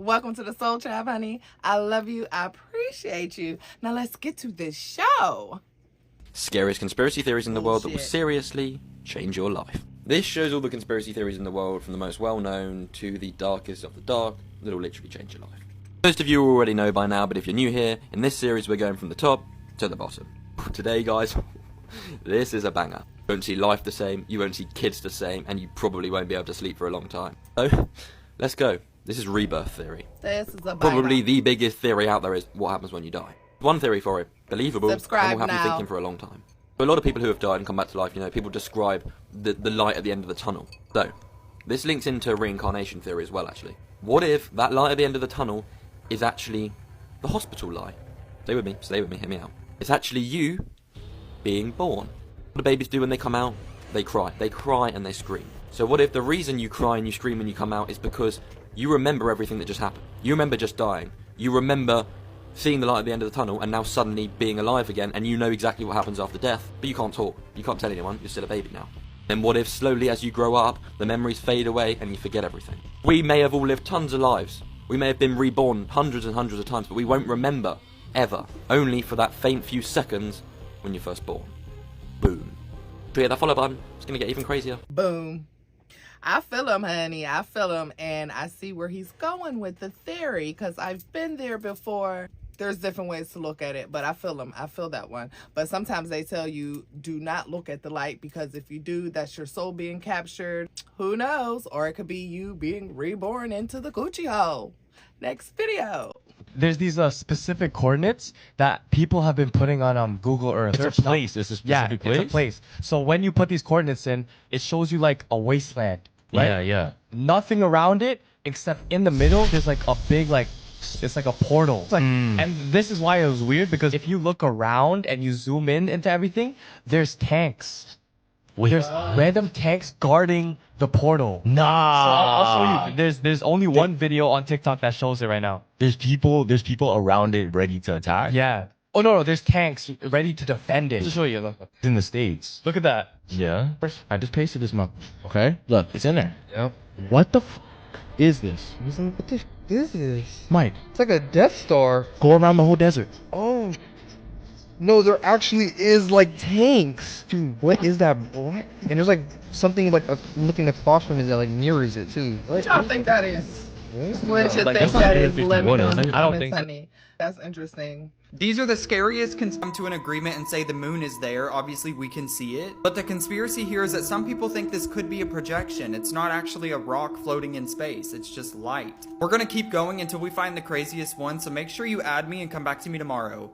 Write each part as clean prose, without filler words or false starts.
Welcome to the Soul Tribe, honey. I love you. I appreciate you. Now let's get to this show. Scariest conspiracy theories in the world that will Bullshit. seriously change your life. This shows all the conspiracy theories in the world, from the most well-known to the darkest of the dark, that will literally change your life. Most of you already know by now, but if you're new here, in this series we're going from the top to the bottom. Today, guys, this is a banger. You won't see life the same, you won't see kids the same, and you probably won't be able to sleep for a long time. So, let's go. This is Rebirth theory. This is a Probably the biggest theory out there is what happens when you die. One theory for it, believable, Subscribe and will have now. you thinking for a long time. For a lot of people who have died and come back to life, people describe the light at the end of the tunnel. So, this links into reincarnation theory as well, actually. What if that light at the end of the tunnel is actually the hospital light? Stay with me, hear me out. It's actually you being born. What do babies do when they come out? They cry and they scream. So what if the reason you cry and you scream when you come out is because you remember everything that just happened? You remember just dying. You remember seeing the light at the end of the tunnel and now suddenly being alive again, and you know exactly what happens after death, but you can't talk. You can't tell anyone. You're still a baby now. Then what if slowly as you grow up, the memories fade away and you forget everything? We may have all lived tons of lives. We may have been reborn hundreds and hundreds of times, but we won't remember, ever. Only for that faint few seconds when you're first born. Boom. So hit that follow button. It's going to get even crazier. Boom. I feel him, honey. I feel him, and I see where he's going with the theory, because I've been there before. There's different ways to look at it, but I feel him. I feel that one. But sometimes they tell you, do not look at the light, because if you do, that's your soul being captured. Who knows? Or it could be you being reborn into the Gucci hole. Next video. There's these specific coordinates that people have been putting on Google Earth. It's a place. It's a specific place. It's a place. So when you put these coordinates in, it shows you like a wasteland, right? Yeah. Nothing around it except in the middle. There's like a big it's like a portal. It's like, and this is why it was weird, because if you look around and you zoom in into everything, there's tanks. There's random tanks guarding the portal. Nah. So I'll show you. There's only one video on TikTok that shows it right now. There's people around it ready to attack. Yeah. Oh no, there's tanks ready to defend it. I'll show you. Look. It's in the States. Look at that. Yeah. I just pasted this month. Okay. Look, it's in there. Yep. What the is this? What the is this? Mike, It's like a Death Star. go around the whole desert. Oh. No, there actually is like tanks. Dude, what is that? What? And there's like something like looking at phosphorus that like mirrors it too. What y'all think that is? What you Like, think that's that not is? Let me 51, know is in it? the I don't comments, think so. honey. That's interesting. These are the scariest come to an agreement and say the moon is there. Obviously we can see it. But the conspiracy here is that some people think this could be a projection. It's not actually a rock floating in space. It's just light. We're gonna keep going until we find the craziest one, so make sure you add me and come back to me tomorrow.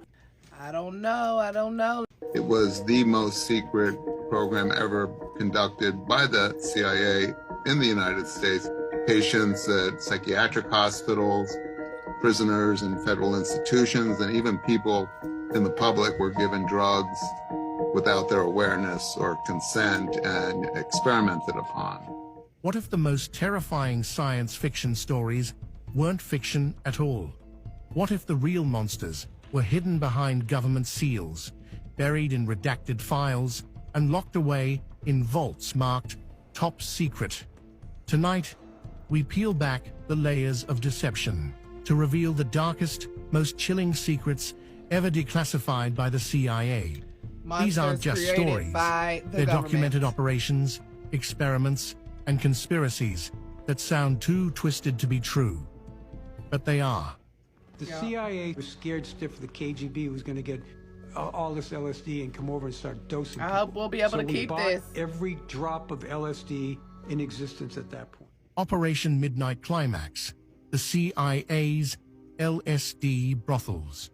I don't know. It was the most secret program ever conducted by the CIA in the United States. Patients at psychiatric hospitals, prisoners in federal institutions, and even people in the public were given drugs without their awareness or consent and experimented upon. What if the most terrifying science fiction stories weren't fiction at all? What if the real monsters were hidden behind government seals, buried in redacted files, and locked away in vaults marked top secret? Tonight, we peel back the layers of deception to reveal the darkest, most chilling secrets ever declassified by the CIA. These aren't just Monsters created stories. by the They're government. documented operations, experiments, and conspiracies that sound too twisted to be true. But they are. The CIA was scared stiff the KGB was going to get all this LSD and come over and start dosing I people. hope we'll be able So to we keep bought this. every drop of LSD in existence at that point. Operation Midnight Climax, the CIA's LSD brothels.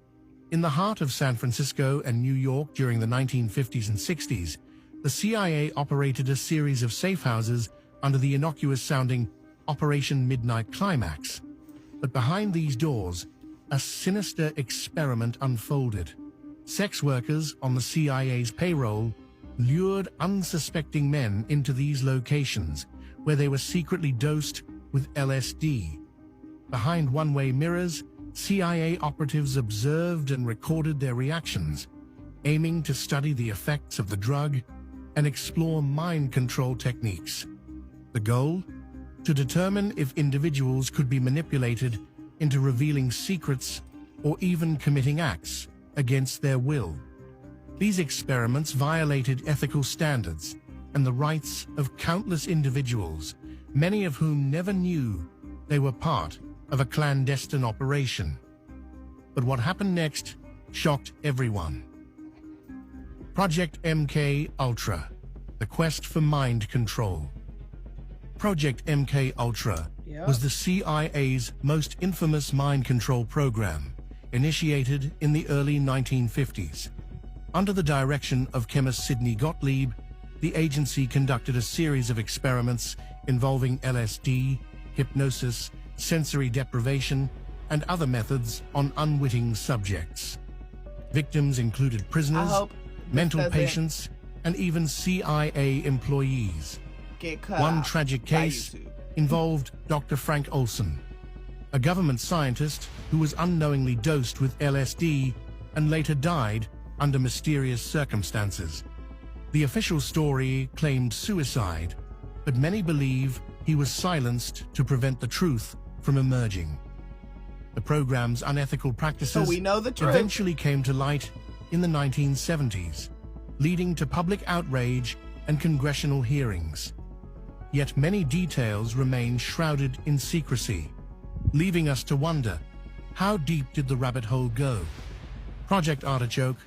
In the heart of San Francisco and New York during the 1950s and 60s, the CIA operated a series of safe houses under the innocuous-sounding Operation Midnight Climax. But behind these doors, a sinister experiment unfolded. Sex workers on the CIA's payroll lured unsuspecting men into these locations, where they were secretly dosed with LSD. Behind one-way mirrors, CIA operatives observed and recorded their reactions, aiming to study the effects of the drug and explore mind control techniques. The goal? To determine if individuals could be manipulated into revealing secrets or even committing acts against their will. These experiments violated ethical standards and the rights of countless individuals, many of whom never knew they were part of a clandestine operation. But what happened next shocked everyone. Project MK Ultra, the quest for mind control. Project MK Ultra was the CIA's most infamous mind control program, initiated in the early 1950s. Under the direction of chemist Sidney Gottlieb, the agency conducted a series of experiments involving LSD, hypnosis, sensory deprivation, and other methods on unwitting subjects. Victims included prisoners, mental patients, and even CIA employees. One tragic case involved Dr. Frank Olson, a government scientist who was unknowingly dosed with LSD and later died under mysterious circumstances. The official story claimed suicide, but many believe he was silenced to prevent the truth from emerging. The program's unethical practices eventually came to light in the 1970s, leading to public outrage and congressional hearings. Yet many details remain shrouded in secrecy, leaving us to wonder, how deep did the rabbit hole go? Project Artichoke,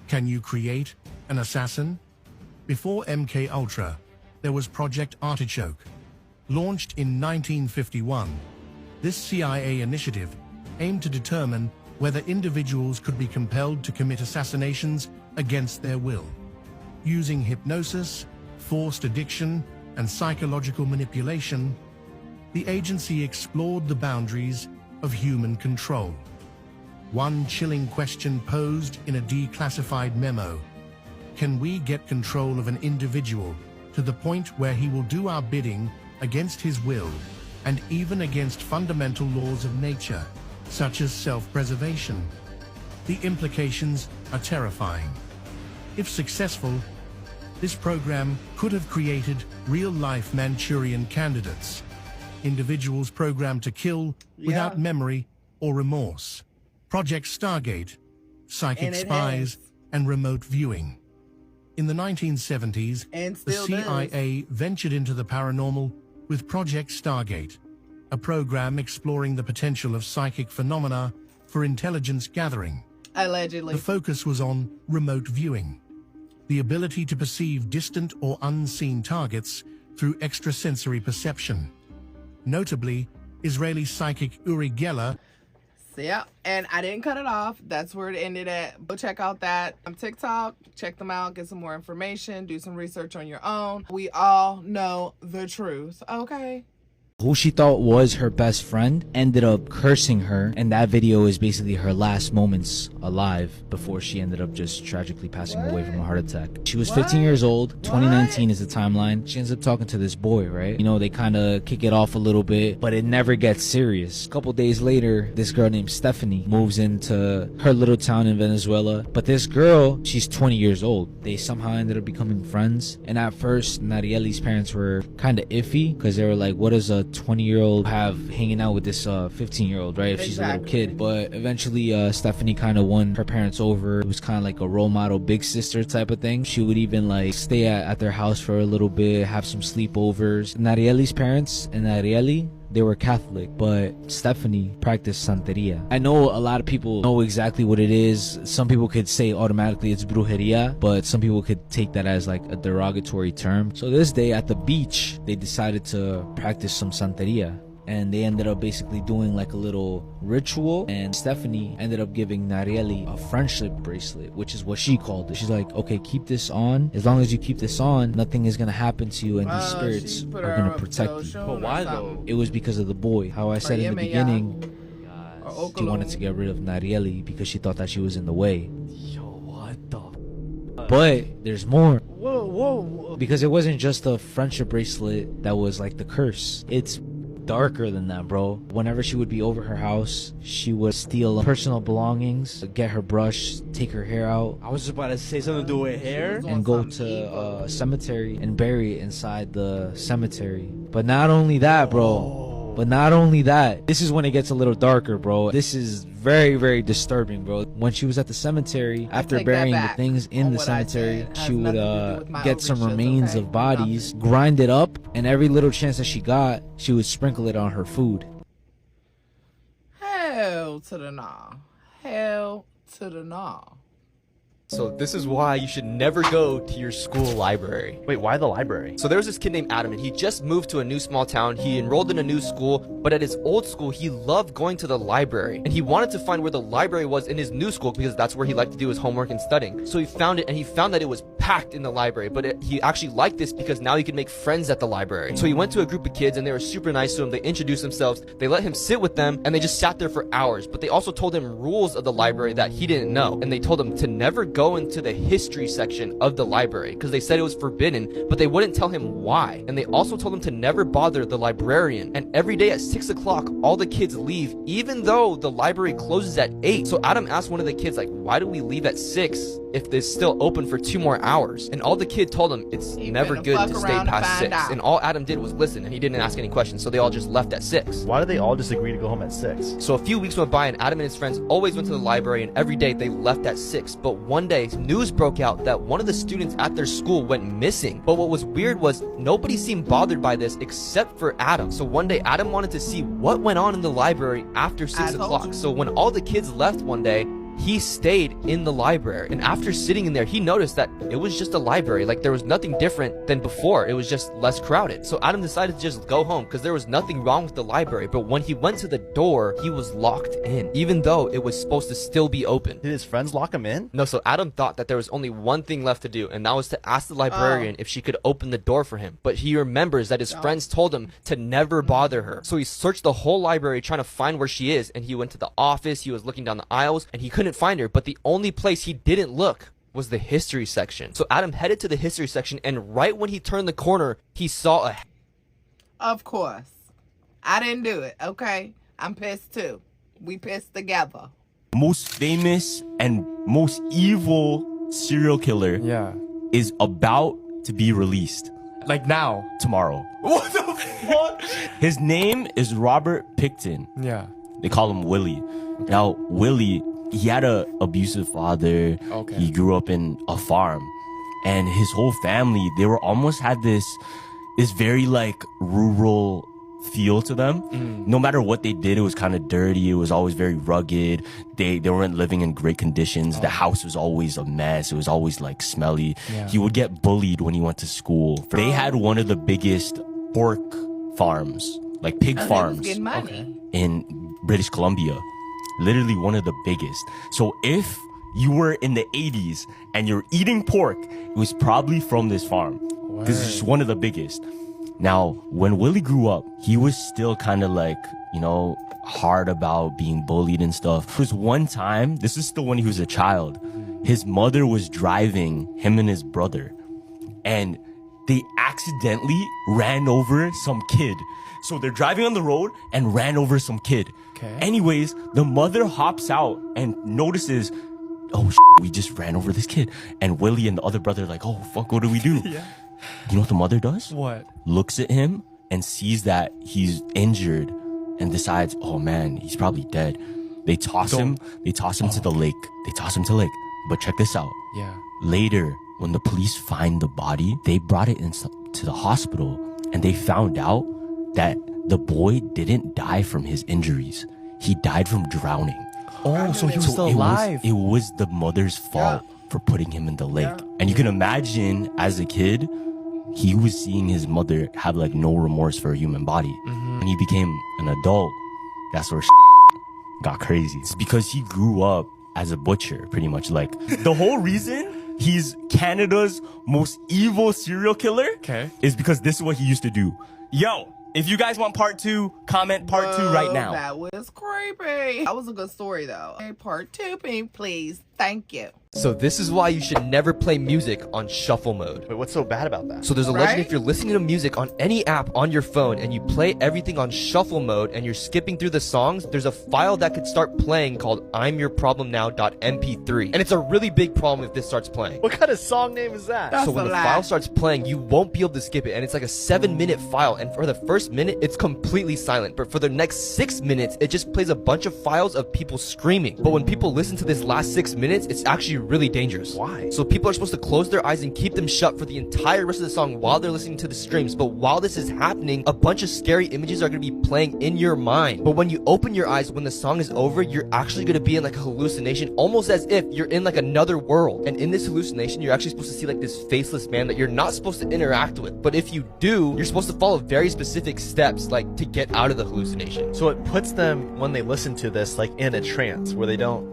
can you create an assassin? Before MK Ultra, there was Project Artichoke. Launched in 1951, this CIA initiative aimed to determine whether individuals could be compelled to commit assassinations against their will. Using hypnosis, forced addiction, and psychological manipulation, the agency explored the boundaries of human control. One chilling question posed in a declassified memo: can we get control of an individual to the point where he will do our bidding against his will and even against fundamental laws of nature, such as self-preservation? The implications are terrifying. If successful, this program could have created real-life Manchurian candidates, individuals programmed to kill without memory or remorse. Project Stargate, psychic spies, and remote viewing. In the 1970s, the CIA ventured into the paranormal with Project Stargate, a program exploring the potential of psychic phenomena for intelligence gathering. Allegedly. The focus was on remote viewing, the ability to perceive distant or unseen targets through extrasensory perception. Notably, Israeli psychic Uri Geller. Yeah, and I didn't cut it off. That's where it ended at. Go check out that TikTok. Check them out. Get some more information. Do some research on your own. We all know the truth, okay? Who she thought was her best friend ended up cursing her, and that video is basically her last moments alive before she ended up just tragically passing away from a heart attack. She was 15 years old. 2019 is the timeline. She ends up talking to this boy, right? You know, they kind of kick it off a little bit, but it never gets serious. A couple days later, this girl named Stephanie moves into her little town in Venezuela, but this girl, she's 20 years old. They somehow ended up becoming friends, and at first, Narelli's parents were kind of iffy because they were like, what does a 20-year-old have hanging out with this 15-year-old, right? If she's a little kid. But eventually Stephanie kind of won her parents over. It was kind of like a role model big sister type of thing. She would even like stay at their house for a little bit, have some sleepovers. Narelli's parents and Narelli, they were Catholic, but Stephanie practiced Santeria. I know a lot of people know exactly what it is. Some people could say automatically it's brujeria, but some people could take that as like a derogatory term. So this day at the beach, they decided to practice some Santeria, and they ended up basically doing like a little ritual, and Stephanie ended up giving Narelli a friendship bracelet, which is what she called it. She's like, okay, keep this on. As long as you keep this on, nothing is gonna happen to you, and these spirits are gonna protect you. But why though? It was because of the boy. How I said in the beginning, she wanted to get rid of Narelli because she thought that she was in the way. Yo, what the? But there's more. Whoa. Because it wasn't just a friendship bracelet that was like the curse. It's darker than that, bro. Whenever she would be over her house, she would steal personal belongings, get her brush, take her hair out. I was just about to say something to do with hair. And go to a cemetery and bury it inside the cemetery. But not only that, bro. But not only that, this is when it gets a little darker, bro. This is very, very disturbing, bro. When she was at the cemetery, after take that burying the back things in on the what I cemetery, said. It she has would nothing to do with my get some overshoes, remains okay? of bodies, grind it up, and every little chance that she got, she would sprinkle it on her food. Hell to the nah. Hell to the nah. So this is why you should never go to your school library. Wait, why the library? So there was this kid named Adam, and he just moved to a new small town. He enrolled in a new school, but at his old school, he loved going to the library. And he wanted to find where the library was in his new school because that's where he liked to do his homework and studying. So he found it, and he found that it was packed in the library. But he actually liked this because now he could make friends at the library. So he went to a group of kids, and they were super nice to him. They introduced themselves. They let him sit with them, and they just sat there for hours. But they also told him rules of the library that he didn't know. And they told him to never go into the history section of the library because they said it was forbidden, but they wouldn't tell him why. And they also told him to never bother the librarian. And every day at 6 o'clock, all the kids leave, even though the library closes at 8. So Adam asked one of the kids, like, why do we leave at 6 if it's still open for 2 more hours? And all the kid told him it's never good to stay past 6. And all Adam did was listen, and he didn't ask any questions, so they all just left at 6. Why did they all just agree to go home at 6? So a few weeks went by, and Adam and his friends always went to the library, and every day they left at 6. But one day, news broke out that one of the students at their school went missing. But what was weird was nobody seemed bothered by this except for Adam. So one day, Adam wanted to see what went on in the library after 6 o'clock. So when all the kids left one day, he stayed in the library, and after sitting in there, he noticed that it was just a library. Like, there was nothing different than before. It was just less crowded. So Adam decided to just go home because there was nothing wrong with the library. But when he went to the door, he was locked in, even though it was supposed to still be open. Did his friends lock him in? No, so Adam thought that there was only one thing left to do, and that was to ask the librarian if she could open the door for him. But he remembers that his friends told him to never bother her. So he searched the whole library trying to find where she is, and he went to the office, he was looking down the aisles, and he couldn't find her. But the only place he didn't look was the history section. So Adam headed to the history section, and right when he turned the corner, he saw a... Of course. I didn't do it, okay? I'm pissed too. We pissed together. Most famous and most evil serial killer is about to be released. Like now. Tomorrow. What the fuck? His name is Robert Pickton. Yeah. They call him Willie. Now, Willie, he had a abusive father. Okay. He grew up in a farm. And his whole family, they were almost had this very like rural feel to them. No matter what they did, it was kind of dirty. It was always very rugged. They weren't living in great conditions. The house was always a mess. It was always like smelly. He would get bullied when he went to school. They had one of the biggest pork farms, like pig farms in British Columbia. Literally one of the biggest. So if you were in the 80s and you're eating pork, it was probably from this farm. Because it's just one of the biggest. Now, when Willie grew up, he was still kind of like, you know, hard about being bullied and stuff. There was one time, this is still when he was a child, his mother was driving him and his brother, and they accidentally ran over some kid. So they're driving on the road and ran over some kid. Anyways, the mother hops out and notices, oh, we just ran over this kid. And Willie and the other brother are like, oh, fuck, what do we do? You know what the mother does? What? Looks at him and sees that he's injured and decides, oh man, he's probably dead. They toss him to the lake. They toss him to the lake. But check this out. Later, when the police find the body, they brought it to the hospital, and they found out that the boy didn't die from his injuries. He died from drowning. Oh, so he was still alive. It was the mother's fault for putting him in the lake. And you can imagine, as a kid, he was seeing his mother have like no remorse for a human body. When he became an adult, that's where got crazy. It's because he grew up as a butcher, pretty much. Like, the whole reason he's Canada's most evil serial killer is because this is what he used to do. Yo, if you guys want part 2, comment part 2 right now. That was creepy. That was a good story though. Hey, part 2, please. Thank you. So this is why you should never play music on shuffle mode. Wait, what's so bad about that? So there's a legend Right? if you're listening to music on any app on your phone and you play everything on shuffle mode and you're skipping through the songs, there's a file that could start playing called I'mYourProblemNow.mp3. And it's a really big problem if this starts playing. What kind of song name is that? That's So when a the lie. file starts playing, you won't be able to skip it, and it's like a 7-minute file, and for the first minute, it's completely silent, but for the next 6 minutes, it just plays a bunch of files of people screaming. But when people listen to this last 6 minutes, it's actually really dangerous. Why? So people are supposed to close their eyes and keep them shut for the entire rest of the song while they're listening to the streams, but while this is happening, a bunch of scary images are going to be playing in your mind. But when you open your eyes, when the song is over, you're actually going to be in like a hallucination, almost as if you're in like another world. And in this hallucination, you're actually supposed to see like this faceless man that you're not supposed to interact with. But if you do, you're supposed to follow very specific steps like to get out of the hallucination. So it puts them, when they listen to this, like in a trance where they don't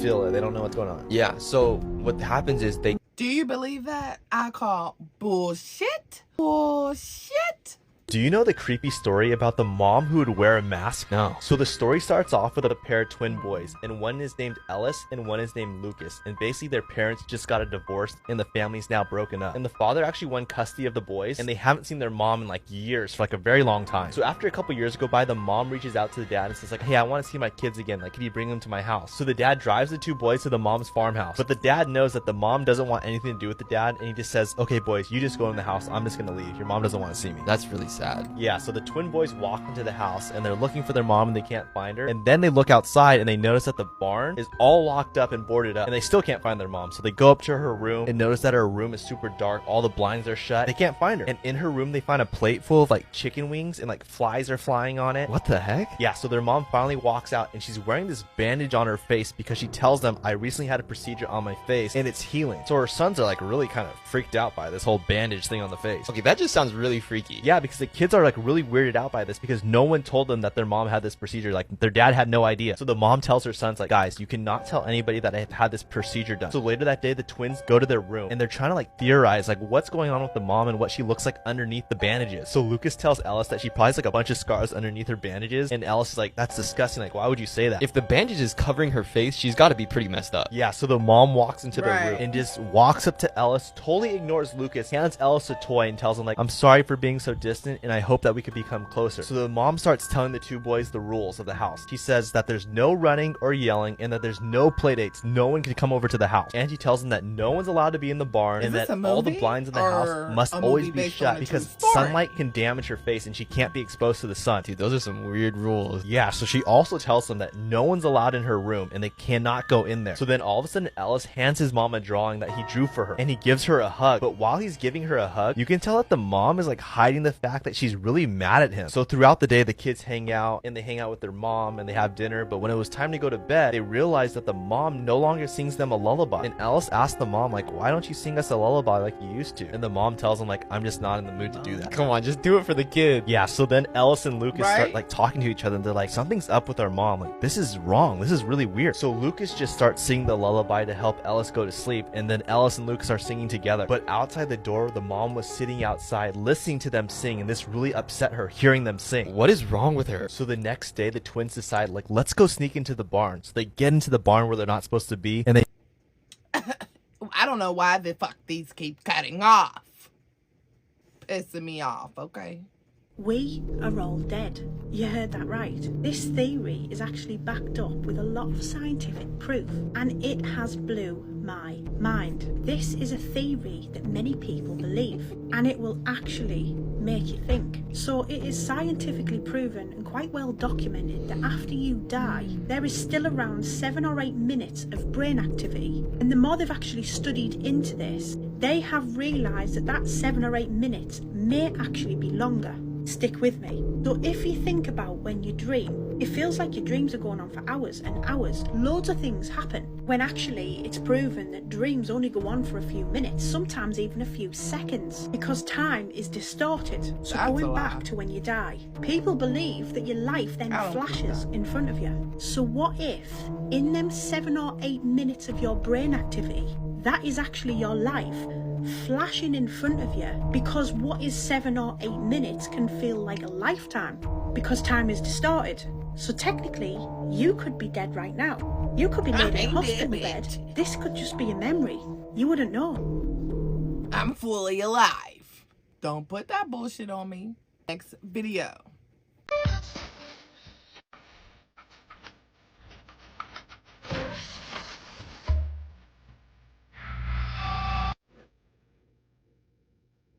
feel it, they don't know what's going on. Yeah, so what happens is they Do you believe that? I call bullshit. Bullshit. Do you know the creepy story about the mom who would wear a mask? No. So the story starts off with a pair of twin boys, and one is named Ellis and one is named Lucas. And basically their parents just got a divorce and the family's now broken up. And the father actually won custody of the boys, and they haven't seen their mom in like years, for like a very long time. So after a couple years go by, the mom reaches out to the dad and says like, hey, I want to see my kids again. Like, can you bring them to my house? So the dad drives the two boys to the mom's farmhouse. But the dad knows that the mom doesn't want anything to do with the dad, and he just says, okay, boys, you just go in the house. I'm just gonna leave. Your mom doesn't want to see me. That's really sad. Yeah, so the twin boys walk into the house and they're looking for their mom and they can't find her. And then they look outside and they notice that the barn is all locked up and boarded up and they still can't find their mom. So they go up to her room and notice that her room is super dark. All the blinds are shut. They can't find her. And in her room, they find a plate full of like chicken wings and like flies are flying on it. What the heck? Yeah, so their mom finally walks out and she's wearing this bandage on her face because she tells them, I recently had a procedure on my face and it's healing. So her sons are like really kind of freaked out by this whole bandage thing on the face. Okay, that just sounds really freaky. Yeah, because the kids are like really weirded out by this because no one told them that their mom had this procedure. Like their dad had no idea. So the mom tells her sons like, guys, you cannot tell anybody that I've had this procedure done. So later that day, the twins go to their room and they're trying to like theorize like what's going on with the mom and what she looks like underneath the bandages. So Lucas tells Ellis that she probably has like a bunch of scars underneath her bandages, and Ellis is like, that's disgusting. Like, why would you say that? If the bandage is covering her face, she's got to be pretty messed up. Yeah, so the mom walks into the Right. room and just walks up to Ellis, totally ignores Lucas, hands Ellis a toy and tells him like, I'm sorry for being so distant and I hope that we could become closer. So the mom starts telling the two boys the rules of the house. She says that there's no running or yelling and that there's no play dates. No one can come over to the house. And she tells them that no one's allowed to be in the barn Is and this that a all the movie blinds in the or house must a always movie be based on shut a because true story? sunlight can damage her face and she can't be exposed to the sun. Dude, those are some weird rules. Yeah, so she also tells them that no one's allowed in her room and they cannot go in there. So then all of a sudden Ellis hands his mom a drawing that he drew for her and he gives her a hug. But while he's giving her a hug, you can tell that the mom is like hiding the fact that she's really mad at him. So throughout the day, the kids hang out and they hang out with their mom and they have dinner. But when it was time to go to bed, they realized that the mom no longer sings them a lullaby. And Ellis asked the mom like, why don't you sing us a lullaby like you used to? And the mom tells him like, I'm just not in the mood to do that. Come on, just do it for the kid. Yeah, so then Ellis and Lucas Right? start like talking to each other and they're like, something's up with our mom. Like, this is wrong. This is really weird. So Lucas just starts singing the lullaby to help Ellis go to sleep. And then Ellis and Lucas are singing together. But outside the door, the mom was sitting outside listening to them sing. And this really upset her hearing them sing. What is wrong with her? So the next day, the twins decide like, let's go sneak into the barn. So they get into the barn where they're not supposed to be. And they I don't know why the fuck these keep cutting off. Pissing me off, okay? We are all dead. You heard that right. This theory is actually backed up with a lot of scientific proof, and it has blew my mind. This is a theory that many people believe, and it will actually make you think. So it is scientifically proven and quite well documented that after you die, there is still around 7 or 8 minutes of brain activity. And the more they've actually studied into this, they have realised that that 7 or 8 minutes may actually be longer. Stick with me. So if you think about when you dream, it feels like your dreams are going on for hours and hours. Loads of things happen. When actually it's proven that dreams only go on for a few minutes, sometimes even a few seconds, because time is distorted. So That's a going lie. back to when you die, people believe that your life then I don't believe flashes that. in front of you. So what if in them 7 or 8 minutes of your brain activity, that is actually your life flashing in front of you? Because what is 7 or 8 minutes can feel like a lifetime because time is distorted. So technically, you could be dead right now. You could be laid in a ain't hospital dead, bed. This could just be a memory. You wouldn't know. I'm fully alive. Don't put that bullshit on me. Next video.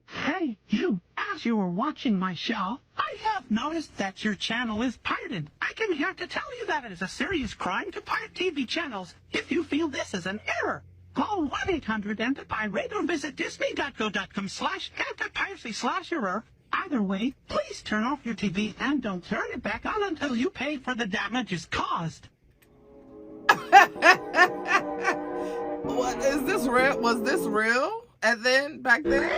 Hey, you. As you were watching my show, I have noticed that your channel is pirated. I came here to tell you that it is a serious crime to pirate TV channels. If you feel this is an error, call 1-800-ANTI-PIRATE or visit disney.co.com/anti-piracy/error. Either way, please turn off your TV and don't turn it back on until you pay for the damages caused. What is this real? Was this real? And then back then,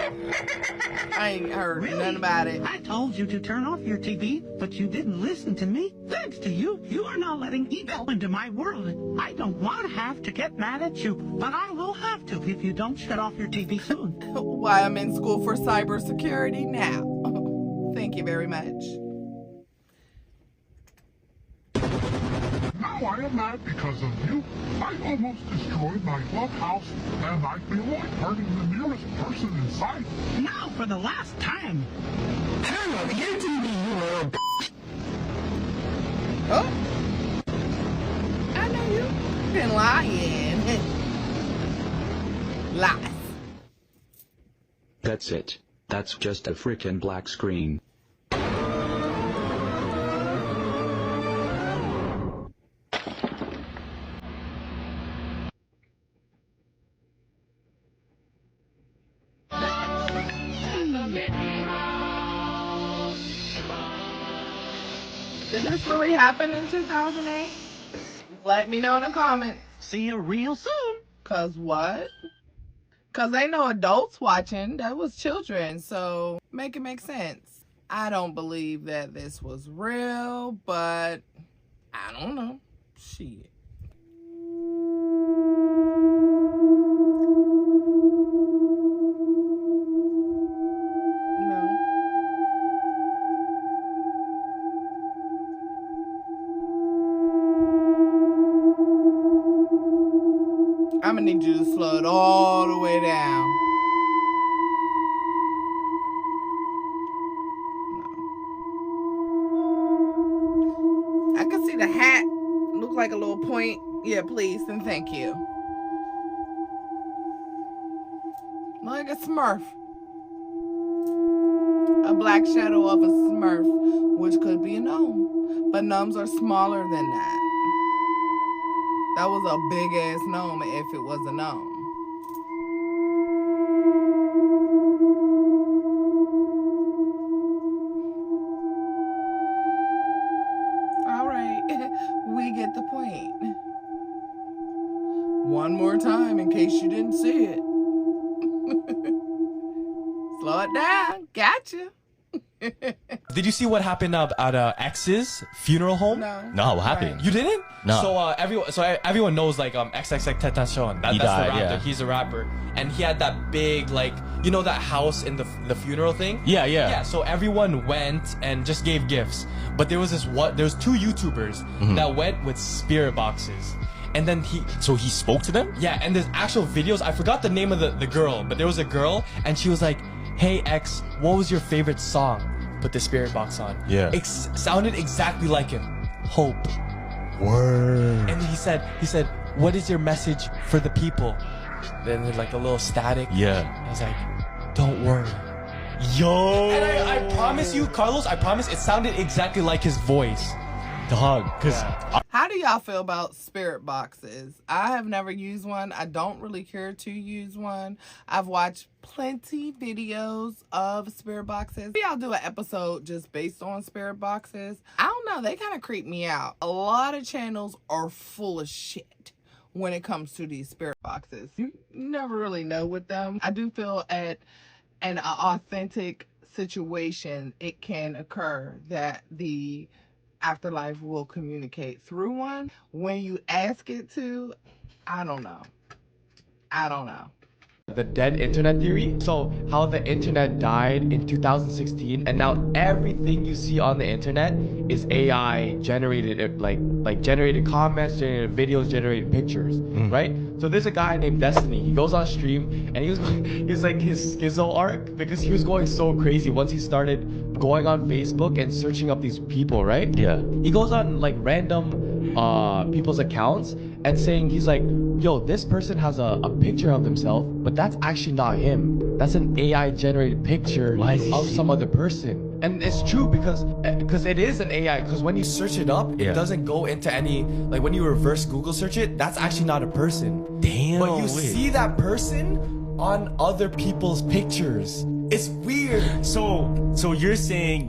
I ain't heard nothing about it. I told you to turn off your TV, but you didn't listen to me. Thanks to you, you are now letting evil into my world. I don't want to have to get mad at you, but I will have to if you don't shut off your TV soon. Why I'm in school for cybersecurity now. Thank you very much. Now I am mad because of you. I almost destroyed my clubhouse, and I feel like hurting the nearest person in sight. Now for the last time. Turn on your TV, you little b****. Oh. I know you've been lying. Lies. That's it. That's just a frickin' black screen. Did this really happen in 2008? Let me know in the comments. See you real soon. Cause what? Cause ain't no adults watching. That was children. So make it make sense. I don't believe that this was real, but I don't know. Shit. I'm gonna need you to slow it all the way down. No. I can see the hat look like a little point. Yeah, please and thank you. Like a Smurf. A black shadow of a Smurf, which could be a gnome. But gnomes are smaller than that. That was a big ass gnome if it was a gnome. All right, we get the point. One more time in case you didn't see it. Slow it down. Gotcha. Did you see what happened at X's funeral home? No, what happened? You didn't? No. So everyone knows like XXXTentacion. That's the rapper. Yeah. He's a rapper, and he had that big that house in the funeral thing. Yeah. Yeah. So everyone went and just gave gifts, but there was two YouTubers that went with spirit boxes. And then he spoke to them? Yeah, and there's actual videos. I forgot the name of the girl, but there was a girl, and she was like, "Hey X, what was your favorite song?" Put the spirit box on. Yeah. It sounded exactly like him. Hope. Word. And he said, "What is your message for the people?" Then there's like a little static. Yeah. I was like, "Don't worry." Yo. And I promise you, Carlos, I promise it sounded exactly like his voice. Dog, because how do y'all feel about spirit boxes? I have never used one. I don't really care to use one. I've watched plenty videos of spirit boxes. Maybe I'll do an episode just based on spirit boxes. I don't know. They kind of creep me out. A lot of channels are full of shit when it comes to these spirit boxes. You never really know with them. I do feel at an authentic situation, it can occur that the afterlife will communicate through one. When you ask it to, I don't know. the dead internet theory. So how the internet died in 2016, and now everything you see on the internet is AI generated, like generated comments, generated videos, generated pictures, right? So there's a guy named Destiny. He goes on stream, and he's like his schizo arc, because he was going so crazy once he started going on Facebook and searching up these people, right? Yeah. He goes on like random people's accounts and saying, he's like, yo, this person has a picture of themselves, but that's actually not him. That's an AI generated picture of some other person. And it's true because it is an AI, because when you Search it up, it doesn't go into any, like when you reverse Google search it, that's actually not a person. Damn. But you see that person on other people's pictures. It's weird. So you're saying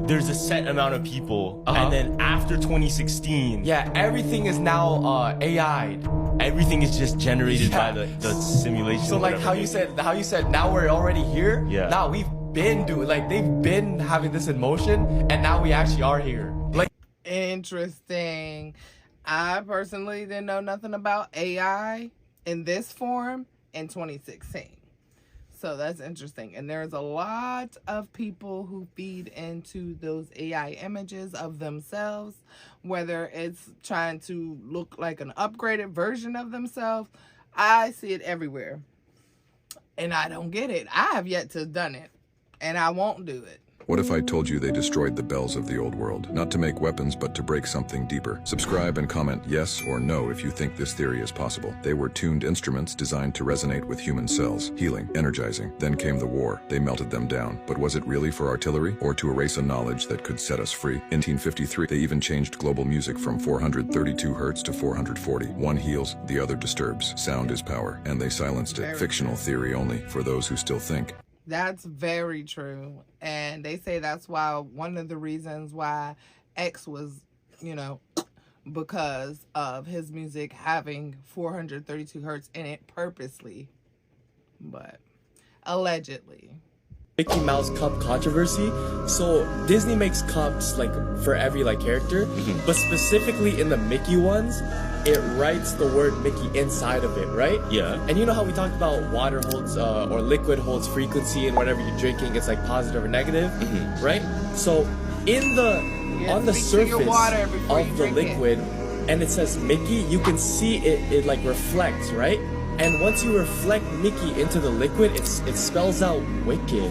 there's a set amount of people, and then after 2016, Yeah, everything is now AI'd. everything is just generated by the simulation. So like whatever. how you said now we're already here. Yeah. Now we've been doing, like they've been having this in motion, and now we actually are here. Like Interesting. I personally didn't know nothing about AI in this form in 2016. So that's interesting. And there's a lot of people who feed into those AI images of themselves, whether it's trying to look like an upgraded version of themselves. I see it everywhere. And I don't get it. I have yet to done it. And I won't do it. What if I told you they destroyed the bells of the old world? Not to make weapons, but to break something deeper. Subscribe and comment yes or no if you think this theory is possible. They were tuned instruments designed to resonate with human cells, healing, energizing. Then came the war. They melted them down. But was it really for artillery or to erase a knowledge that could set us free? In 1953, they even changed global music from 432 hertz to 440. One heals, the other disturbs. Sound is power, and they silenced it. Fictional theory only for those who still think. That's very true. And they say that's why one of the reasons why X was, because of his music having 432 hertz in it purposely. But allegedly. Mickey Mouse cup controversy. So Disney makes cups like for every like character, but specifically in the Mickey ones, it writes the word Mickey inside of it, right? Yeah. And you know how we talked about water holds or liquid holds frequency, and whatever you're drinking, it's like positive or negative, right? So in on the surface of the liquid, and it says Mickey, you can see it like reflects, right? And once you reflect Mickey into the liquid, it spells out wicked.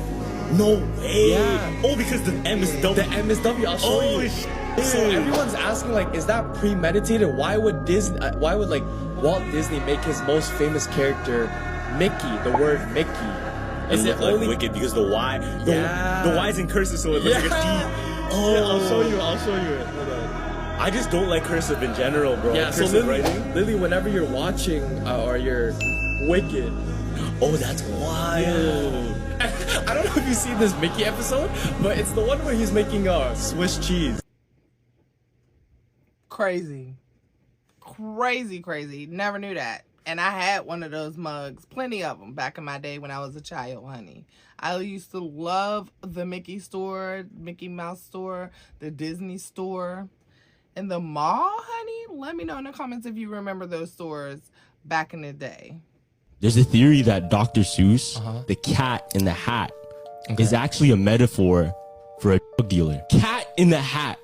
No way. Yeah. Oh, because the M is W. The M is W. I'll show you. So everyone's asking, like, is that premeditated? Why would like Walt Disney make his most famous character Mickey? The word Mickey. Is it only wicked because the Y? The Y is in cursive, so it looks like a D. Oh, yeah, I'll show you it. Hold on. I just don't like cursive in general, bro. Yeah, cursive so writing. literally, whenever you're watching or you're wicked. Oh, that's wild. Yeah. I don't know if you've seen this Mickey episode, but it's the one where he's making Swiss cheese. Crazy. Never knew that. And I had one of those mugs, plenty of them, back in my day when I was a child, honey. I used to love the Mickey store, Mickey Mouse store, the Disney store, and the mall, honey. Let me know in the comments if you remember those stores back in the day. There's a theory that Dr. Seuss, the cat in the hat, is actually a metaphor for a drug dealer. Cat in the hat,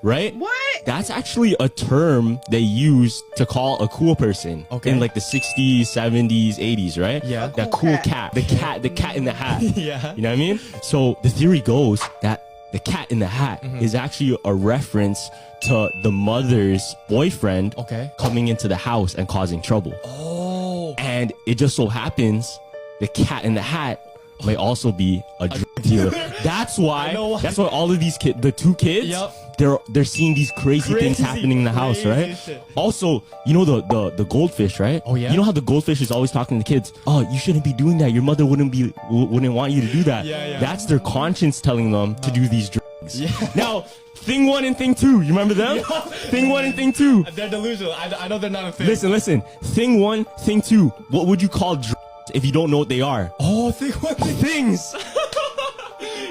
right? What? That's actually a term they used to call a cool person in like the 60s, 70s, 80s, right? Yeah. That cool cat. The cat in the hat. Yeah. You know what I mean? So the theory goes that the cat in the hat is actually a reference to the mother's boyfriend coming into the house and causing trouble. Oh. And it just so happens the cat in the hat may also be a drug dealer. That's why all of these kids, the two kids, they're seeing these crazy things happening in the house, right? Shit. Also, you know the goldfish, right? Oh yeah. You know how the goldfish is always talking to the kids, oh, you shouldn't be doing that. Your mother wouldn't want you to do that. Yeah. That's their conscience telling them to do these drugs. Yeah. Now, thing one and thing two, you remember them? Thing one and thing two. They're delusional. I know they're not a thing. Listen. Thing one, thing two. What would you call drugs if you don't know what they are? Oh, thing one, things.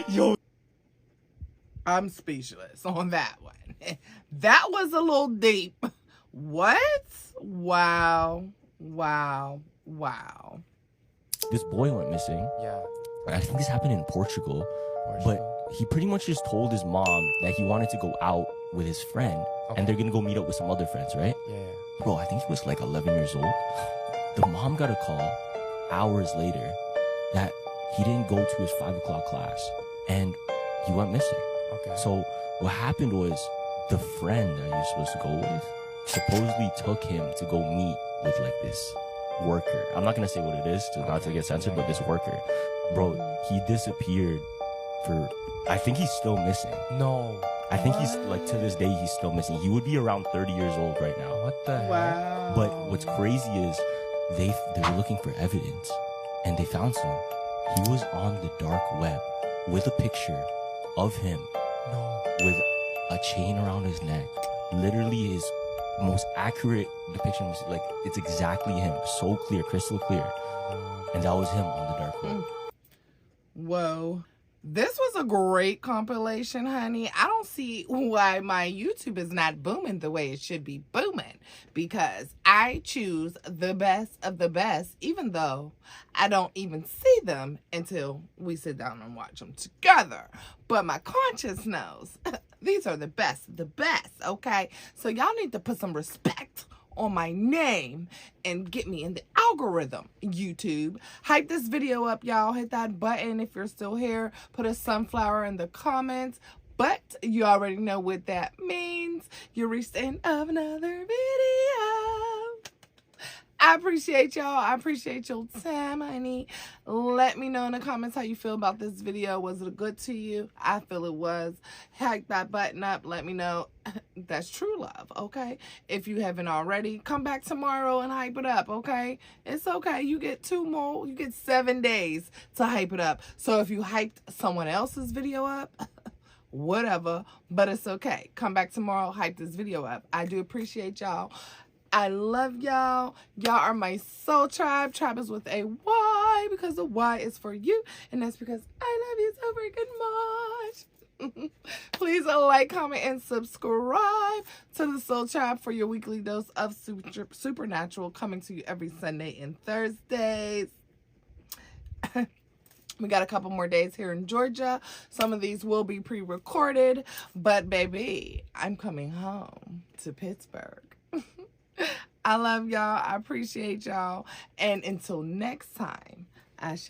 Yo. I'm speechless on that one. That was a little deep. What? Wow. this boy went missing. Yeah. I think this happened in Portugal. But he pretty much just told his mom that he wanted to go out with his friend, and they're gonna go meet up with some other friends, right? Yeah. Bro, I think he was like 11 years old. The mom got a call hours later that he didn't go to his 5 o'clock class, and he went missing. Okay. So what happened was the friend that he was supposed to go with supposedly took him to go meet with like this worker. I'm not gonna say what it is, not to get censored, but this worker. Bro, he disappeared for, I think he's still missing. No. I think he's, like, to this day, he's still missing. He would be around 30 years old right now. What the heck? Wow. But what's crazy is they were looking for evidence, and they found some. He was on the dark web with a picture of him with a chain around his neck. Literally his most accurate depiction was, like, it's exactly him. So clear, crystal clear. And that was him on the dark web. Whoa. This was a great compilation, honey. I don't see why my YouTube is not booming the way it should be booming, because I choose the best of the best, even though I don't even see them until we sit down and watch them together. But my conscience knows these are the best of the best, okay? So y'all need to put some respect on my name and get me in the algorithm, YouTube. Hype this video up, y'all. Hit that button if you're still here. Put a sunflower in the comments. But you already know what that means. You reached the end of another video. I appreciate y'all. I appreciate your time, honey. Let me know in the comments how you feel about this video. Was it good to you? I feel it was. Hype that button up. Let me know. That's true love, okay? If you haven't already, come back tomorrow and hype it up, okay? It's okay. You get 2 more. You get 7 days to hype it up. So if you hyped someone else's video up, whatever, but it's okay. Come back tomorrow, hype this video up. I do appreciate y'all. I love y'all. Y'all are my soul tribe. Tribe is with a Y, because the Y is for you, and that's because I love you so freaking much. Please like, comment, and subscribe to the Soul Tribe for your weekly dose of supernatural, coming to you every Sunday and Thursdays. We got a couple more days here in Georgia. Some of these will be pre-recorded, but baby, I'm coming home to Pittsburgh. I love y'all. I appreciate y'all. And until next time, Ashe.